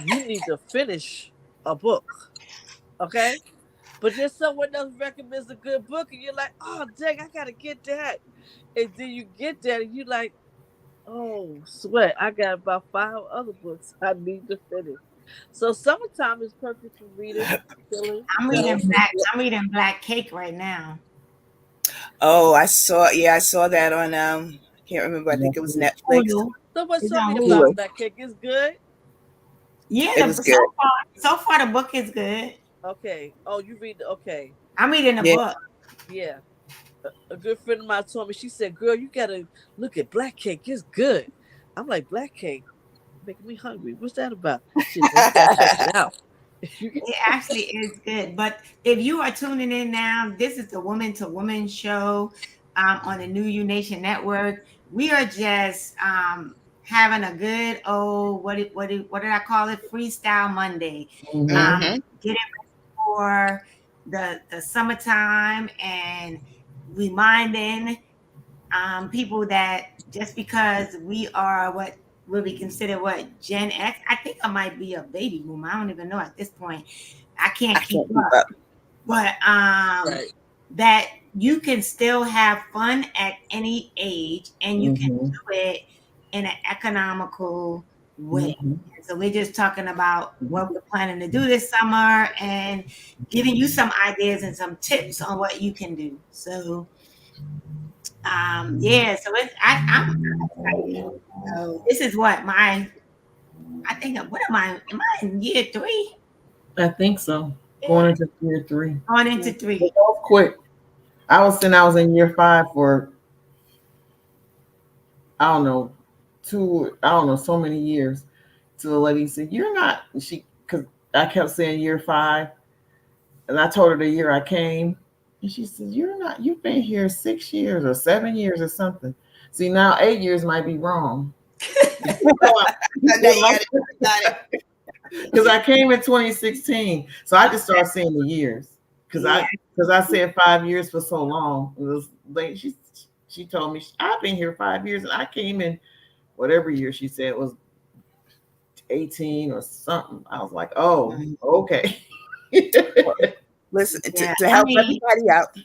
You need to finish a book. Okay? But then someone else recommends a good book and you're like, oh, dang, I got to get that. And then you get that and you're like, oh, sweat, I got about 5 other books I need to finish. So summertime is perfect for reading, chilling. I'm reading Black Cake right now. Oh, I saw. Yeah, I saw that on. Can't remember. I think it was Mhm. Netflix. Hulu. Someone It's told on me Hulu. about Hulu. Black Cake. It's good. It Yeah, was the, good. so far the book is good. Okay. Oh, you read. Okay. I'm reading a Yeah. book. Yeah. A good friend of mine told me, she said, girl, you gotta look at Black Cake. It's good. I'm like, Black Cake? Making me hungry. What's that about? She said, you gotta check it out. It actually is good. But if you are tuning in now, this is the Woman to Woman show on the New You Nation Network. We are just having a good old what did I call it? Freestyle Monday. Mhm. Mm-hmm. Getting ready for the summertime and reminding people that just because we are what would be considered what Gen X, I think I might be a baby boomer. I don't even know at this point. I I can't keep can't keep up. up. But Right. that you can still have fun at any age and you can Mhm. do it in an economical way. Mhm. So we're just talking about what we're planning to do this summer and giving you some ideas and some tips on what you can do. So yeah, so I'm excited. So this is what I think what am I in year 3? I think so. Yeah, Going into year 3. on into Mhm. 3. They both quick. I was in year 5 for I don't know so many years. So the lady said, "You're not." Because I kept saying year 5, and I told her the year I came, and she said, "You're not. You've been here 6 years or 7 years or something." See, now 8 years might be wrong. Because I came in 2016, so I just started seeing the years. Because I said 5 years for so long. It was like she told me I've been here 5 years, and I came in whatever year she said it was 18 or something. I was like, oh, okay. Listen, to help everybody out.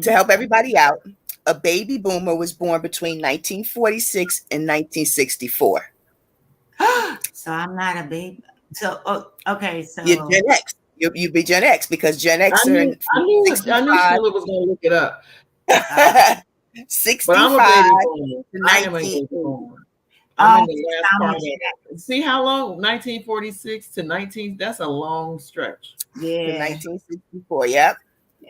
To help everybody out, a baby boomer was born between 1946 and 1964. So I'm not a baby. So okay, so you're Gen X. You'd be Gen X because Gen X I knew Sheila was going to look it up. 65 but I'm a baby boomer. I am a baby boomer. I'm in the last part of it. See how long? 1946 to 19. That's a long stretch. Yeah. 1964. Yep.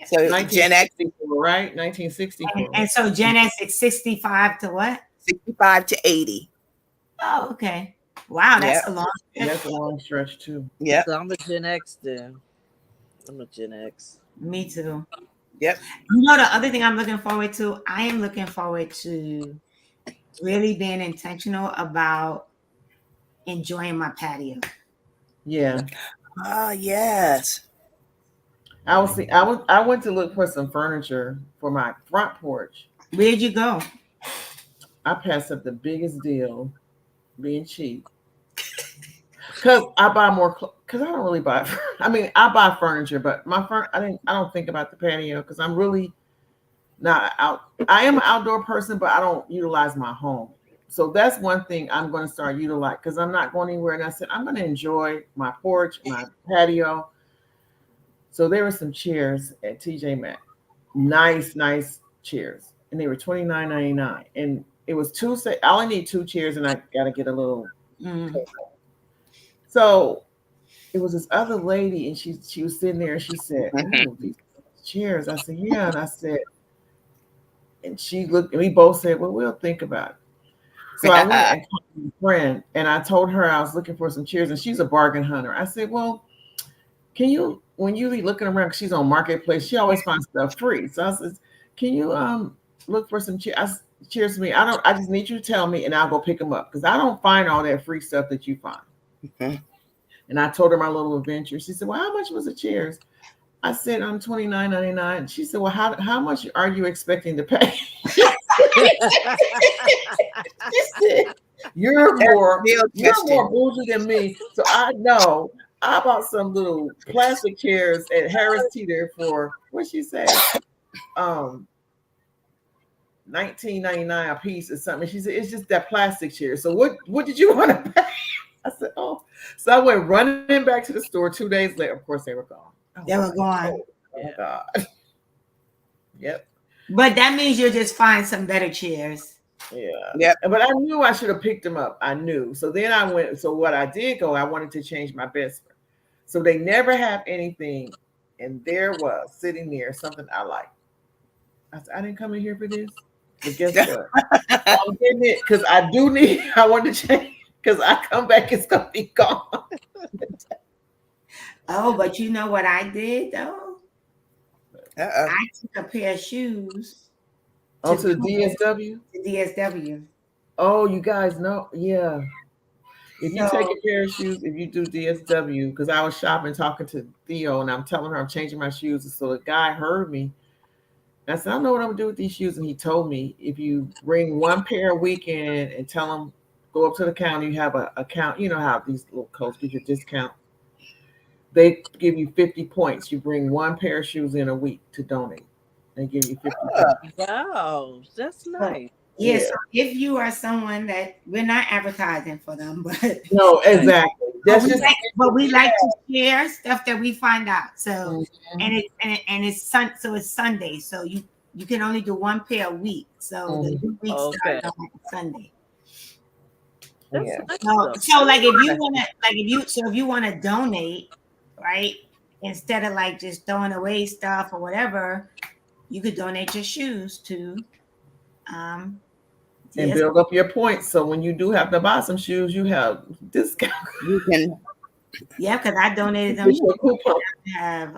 So Gen X, right? 1964. And so Gen X is 65 to what? 65 to 80. Oh, okay. Wow, that's a long stretch. That's a long stretch too. Yeah. So I'm a Gen X then. I'm a Gen X. Me too. Yep. You know, the other thing I'm looking forward to, I am looking forward to really being intentional about enjoying my patio. Yeah. Ah, yes. I went to look for some furniture for my front porch. Where'd you go? I passed up the biggest deal, being cheap. Because I buy more. Because I don't really buy. I mean, I buy furniture, but I don't think about the patio because I'm really not out. I am an outdoor person, but I don't utilize my home. So that's one thing I'm going to start utilizing because I'm not going anywhere. And I said I'm going to enjoy my porch, my patio. So there were some chairs at TJ Maxx, nice chairs, and they were $29.99. And it was I only need 2 chairs, and I got to get a little. So it was this other lady, and she was sitting there, and she said, "Oh, these chairs." I said, "Yeah," and I said, and she looked, and we both said, "Well, we'll think about it." So I went and called my friend, and I told her I was looking for some chairs, and she's a bargain hunter. I said, "Well, can you, when you be looking around, because she's on Marketplace, she always finds stuff free. So I said, can you look for some chairs for me? I just need you to tell me, and I'll go pick them up because I don't find all that free stuff that you find." Okay. And I told her my little adventure. She said, "Well, how much was the chairs?" I said, "I'm $29.99. She said, "Well, how much are you expecting to pay?" She said, You're more bougie than me. So I know I bought some little plastic chairs at Harris Teeter for what she said, $19.99 a piece or something. She said, "It's just that plastic chair. So what did you want to pay?" I said, "Oh." So I went running back to the store 2 days later. Of course, they were gone. They were gone. Oh my God. Yep. But that means you'll just find some better chairs. Yeah. Yep. But I knew I should have picked them up. I knew. So then I went. So what I did I wanted to change my bedspread. So they never have anything. And there was sitting there something I like. I said, I didn't come in here for this. But guess what? I'm getting it because I want to change. Because I come back, it's going to be gone. Oh, but you know what I did though? Uh-oh. I took a pair of shoes. To the DSW? The DSW. Oh, you guys know. Yeah. If you take a pair of shoes, if you do DSW, because I was shopping, talking to Theo, and I'm telling her I'm changing my shoes. And so the guy heard me. I said, I don't know what I'm going to do with these shoes. And he told me, if you bring 1 pair a weekend and tell them, go up to the counter, you have an account. You know how these little codes give you a discount. They give you 50 points. You bring 1 pair of shoes in a week to donate. They give you 50 points. Wow, that's nice. Yeah, so if you are someone that we're not advertising for them, but no, exactly. That's but we like to share stuff that we find out. So and it's Sunday. So you can only do 1 pair a week. So the new week starts on Sunday. That's nice, so like if you want to donate, right? Instead of like just throwing away stuff or whatever, you could donate your shoes to and build up your points. So when you do have to buy some shoes, you have discount. You can. Yeah, because I donated them. I have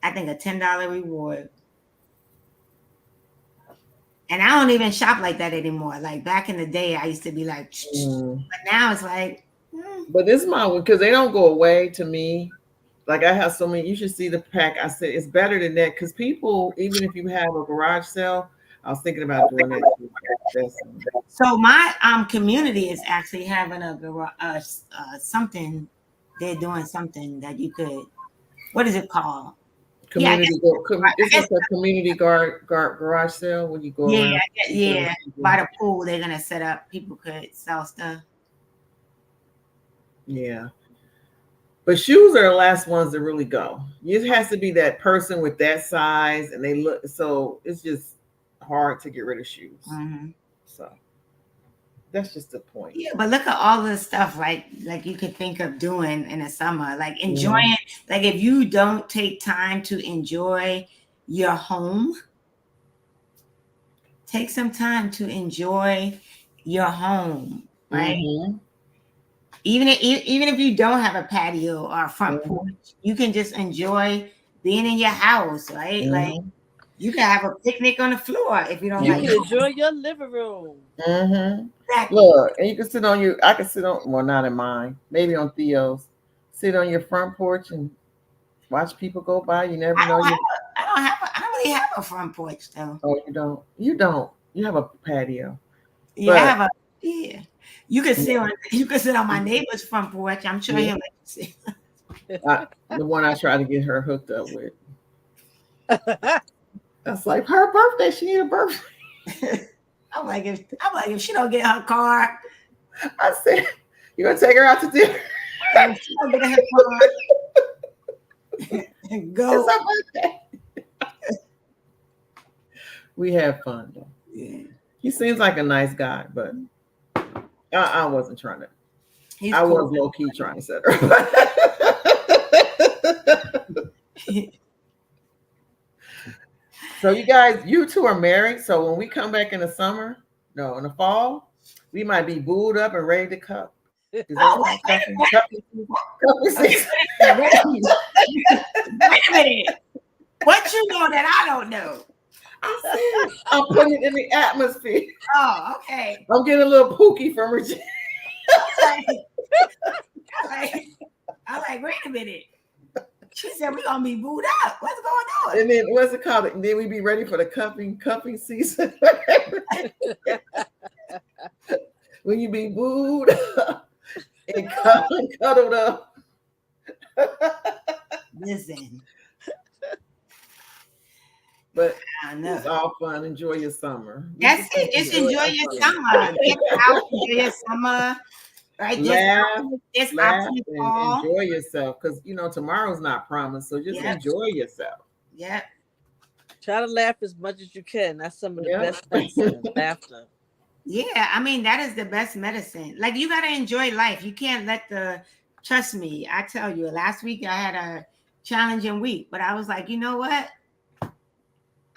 I think a $10 reward. And I don't even shop like that anymore. Like back in the day, I used to be like, but now it's like. But this is my one because they don't go away to me. Like I have so many. You should see the pack. I said it's better than that because people, even if you have a garage sale, I was thinking about doing that. So my community is actually having a garage, something. They're doing something that you could. What is it called? Community. It's a community garage sale when you go around. Yeah. By the pool, they're gonna set up. People could sell stuff. Yeah. But shoes are the last ones that really go. It has to be that person with that size, and they look. So it's just hard to get rid of shoes. Mm-hmm. So that's just the point. Yeah, but look at all the stuff like you could think of doing in the summer, like enjoying. Like if you don't take time to enjoy your home, take some time to enjoy your home, right? Mm-hmm. Even if you don't have a patio or a front porch, you can just enjoy being in your house, right? Mm-hmm. Like you can have a picnic on the floor if you don't like. You can enjoy your living room. Mm-hmm. Exactly. Look, and you can sit on I can sit on, well, not in mine, maybe on Theo's. Sit on your front porch and watch people go by. You never know. I don't really have a front porch though. Oh, you don't. You have a patio. Yeah, You can sit on. You can sit on my neighbor's front porch. I'm sure he'll let you sit. The one I try to get her hooked up with. That's like her birthday. She need a birthday. I'm like, if she don't get her car, I said, you gonna take her out to dinner? If she don't get her car, go. It's her birthday. We have fun though. Yeah. He seems like a nice guy, but I wasn't trying to. I cool. was low key trying to set her. So you guys, you two are married. So when we come back in the summer, in the fall, we might be booed up and ready to cup. Wait a minute. What you know that I don't know? I'm putting it in the atmosphere. Oh, okay. I'm getting a little pooky from Virginia. I'm like, wait a minute. She said we're gonna be booed up. What's going on? And then what's it called? And then we be ready for the cupping season. When you be booed up and cuddled up. Listen. But it's all fun. Enjoy your summer. That's it. Just enjoy your summer. Get out, enjoy your summer. Right? Laugh and enjoy yourself. Because, tomorrow's not promised. So just enjoy yourself. Yeah. Try to laugh as much as you can. That's some of the best medicine, laughter. Yeah. I mean, that is the best medicine. Like, you got to enjoy life. You can't trust me. I tell you, last week I had a challenging week. But I was like, you know what?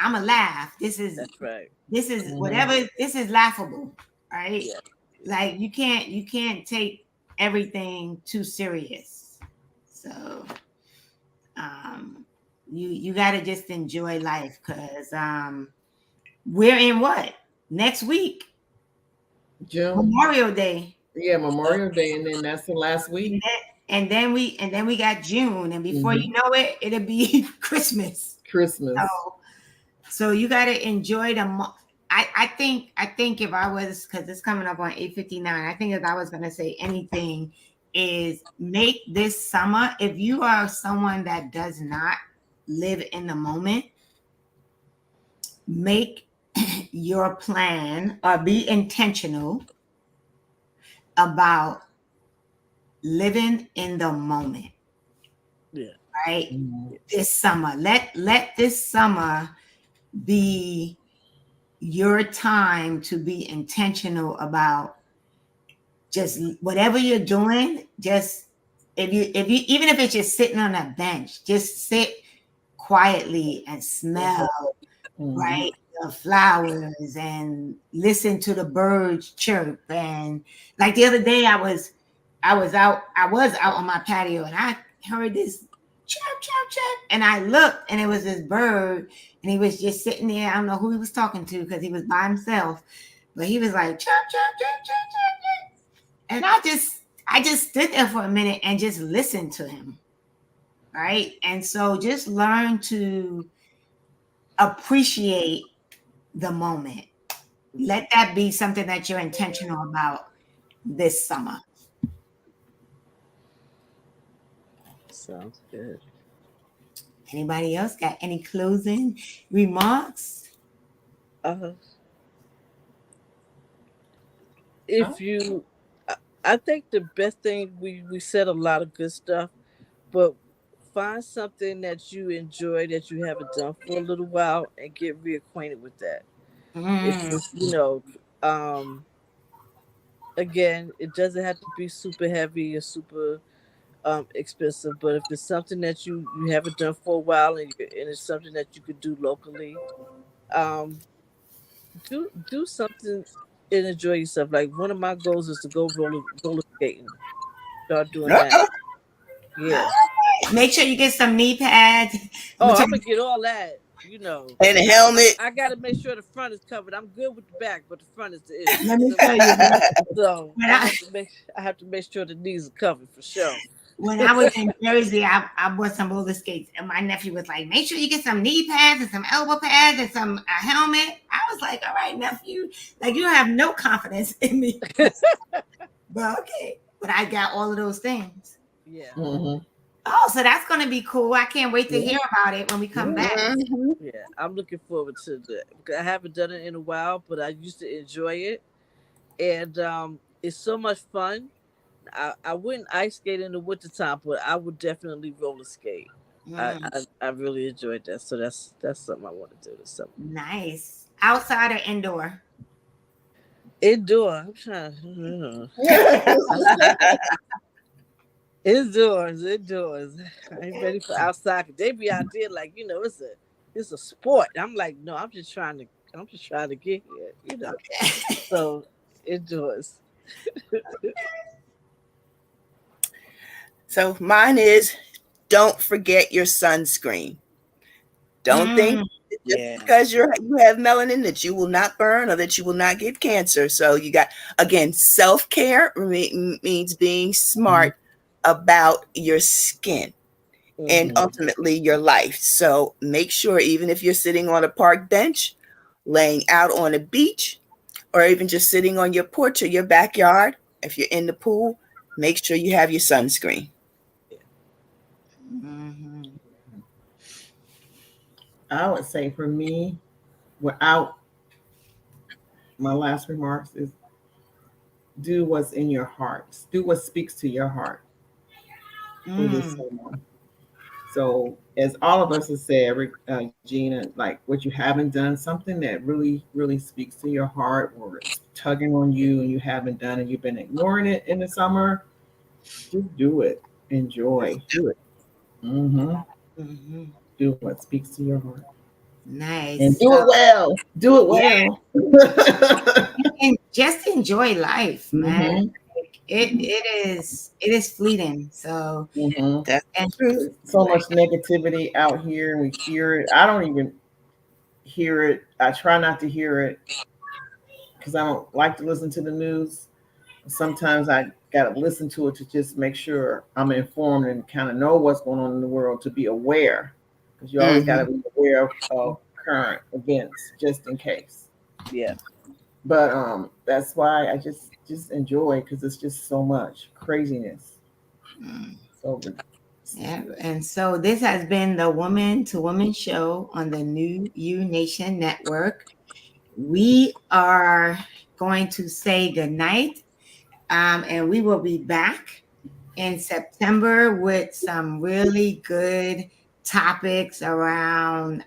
I'm going to laugh. That's right. This is whatever. This is laughable. Right? Yeah. Like you can't take everything too serious. So you got to just enjoy life because we're in what? Next week? June. Memorial Day. Yeah, Memorial Day, and then that's the last week. And then we got June, and before you know it, it'll be Christmas. So you got to enjoy the I think if I was, because it's coming up on 8:59, I think if I was going to say anything is make this summer, if you are someone that does not live in the moment, make your plan or be intentional about living in the moment. Yeah. Right? Mm-hmm. This summer. Let this summer be your time to be intentional about just whatever you're doing. Just if you even if it's just sitting on a bench, just sit quietly and smell right the flowers and listen to the birds chirp. And like the other day I was out on my patio and I heard this chirp chirp chirp and I looked and it was this bird and he was just sitting there. I don't know who he was talking to because he was by himself, but he was like chirp, chirp, chirp, chirp, chirp, chirp. And I just stood there for a minute and just listened to him. Right. And so just learn to appreciate the moment. Let that be something that you're intentional about this summer. Sounds good. Anybody else got any closing remarks? If you, I think the best thing, we said a lot of good stuff, but find something that you enjoy that you haven't done for a little while and get reacquainted with that. It's again, it doesn't have to be super heavy or super expensive, but if it's something that you haven't done for a while and it's something that you could do locally, do something and enjoy yourself. Like one of my goals is to go roller skating. Start doing that. Yeah. Make sure you get some knee pads. Oh, I'm gonna get all that. And a helmet. I gotta make sure the front is covered. I'm good with the back, but the front is the issue. Let me tell you. So I have to make sure the knees are covered for sure. When I was in Jersey, I bought some roller skates, and my nephew was like, "Make sure you get some knee pads and some elbow pads and a helmet." I was like, "All right, nephew, like you don't have no confidence in me." But okay, but I got all of those things. Yeah. Mm-hmm. Oh, so that's gonna be cool. I can't wait to hear about it when we come back. Yeah, I'm looking forward to that. I haven't done it in a while, but I used to enjoy it, and it's so much fun. I wouldn't ice skate in the wintertime, but I would definitely roller skate. I really enjoyed that, so that's something I want to do this summer. Nice. Outside or indoor? Indoor. I'm trying. Indoors. I ain't ready for outside. They be out there like, it's a sport. I'm like, no, I'm just trying to get here, So indoors. So mine is, don't forget your sunscreen. Don't think just because you have melanin that you will not burn or that you will not get cancer. So you got, again, self-care means being smart about your skin and ultimately your life. So make sure, even if you're sitting on a park bench, laying out on a beach, or even just sitting on your porch or your backyard, if you're in the pool, make sure you have your sunscreen. I would say for me, without my last remarks, is do what's in your heart. Do what speaks to your heart. For this summer. So, as all of us have said, Gina, like what you haven't done, something that really, really speaks to your heart or it's tugging on you and you haven't done and you've been ignoring it in the summer, just do it. Enjoy. Do it. Do what speaks to your heart. Nice. And do it well. Do it well. Yeah. And just enjoy life, man. It is fleeting. So that's true. So much negativity out here, and we hear it. I don't even hear it. I try not to hear it because I don't like to listen to the news. Sometimes I gotta listen to it to just make sure I'm informed and kind of know what's going on in the world, to be aware, because you always gotta be aware of current events just in case. Yeah. But that's why I just enjoy, because it's just so much craziness. So yeah, and so this has been the Woman to Woman show on the New You Nation Network. We are going to say goodnight, and we will be back in September with some really good topics around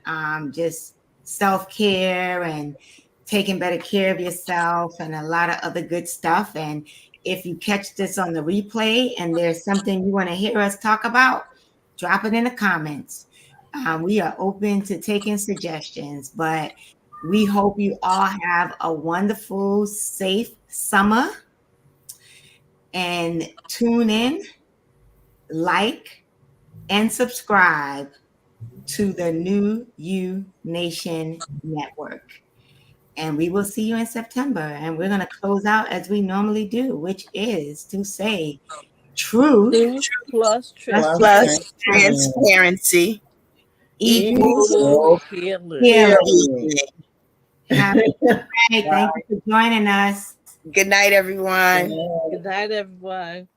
just self-care and taking better care of yourself and a lot of other good stuff. And if you catch this on the replay and there's something you want to hear us talk about, drop it in the comments. We are open to taking suggestions, but we hope you all have a wonderful, safe summer. And tune in, like, and subscribe to the New You Nation Network. And we will see you in September. And we're going to close out as we normally do, which is to say truth Truth plus Plus Plus transparency. transparency equals equals Equals healing. healing. Happy Friday. Thank you for joining us. Good night, everyone. Good night, everyone.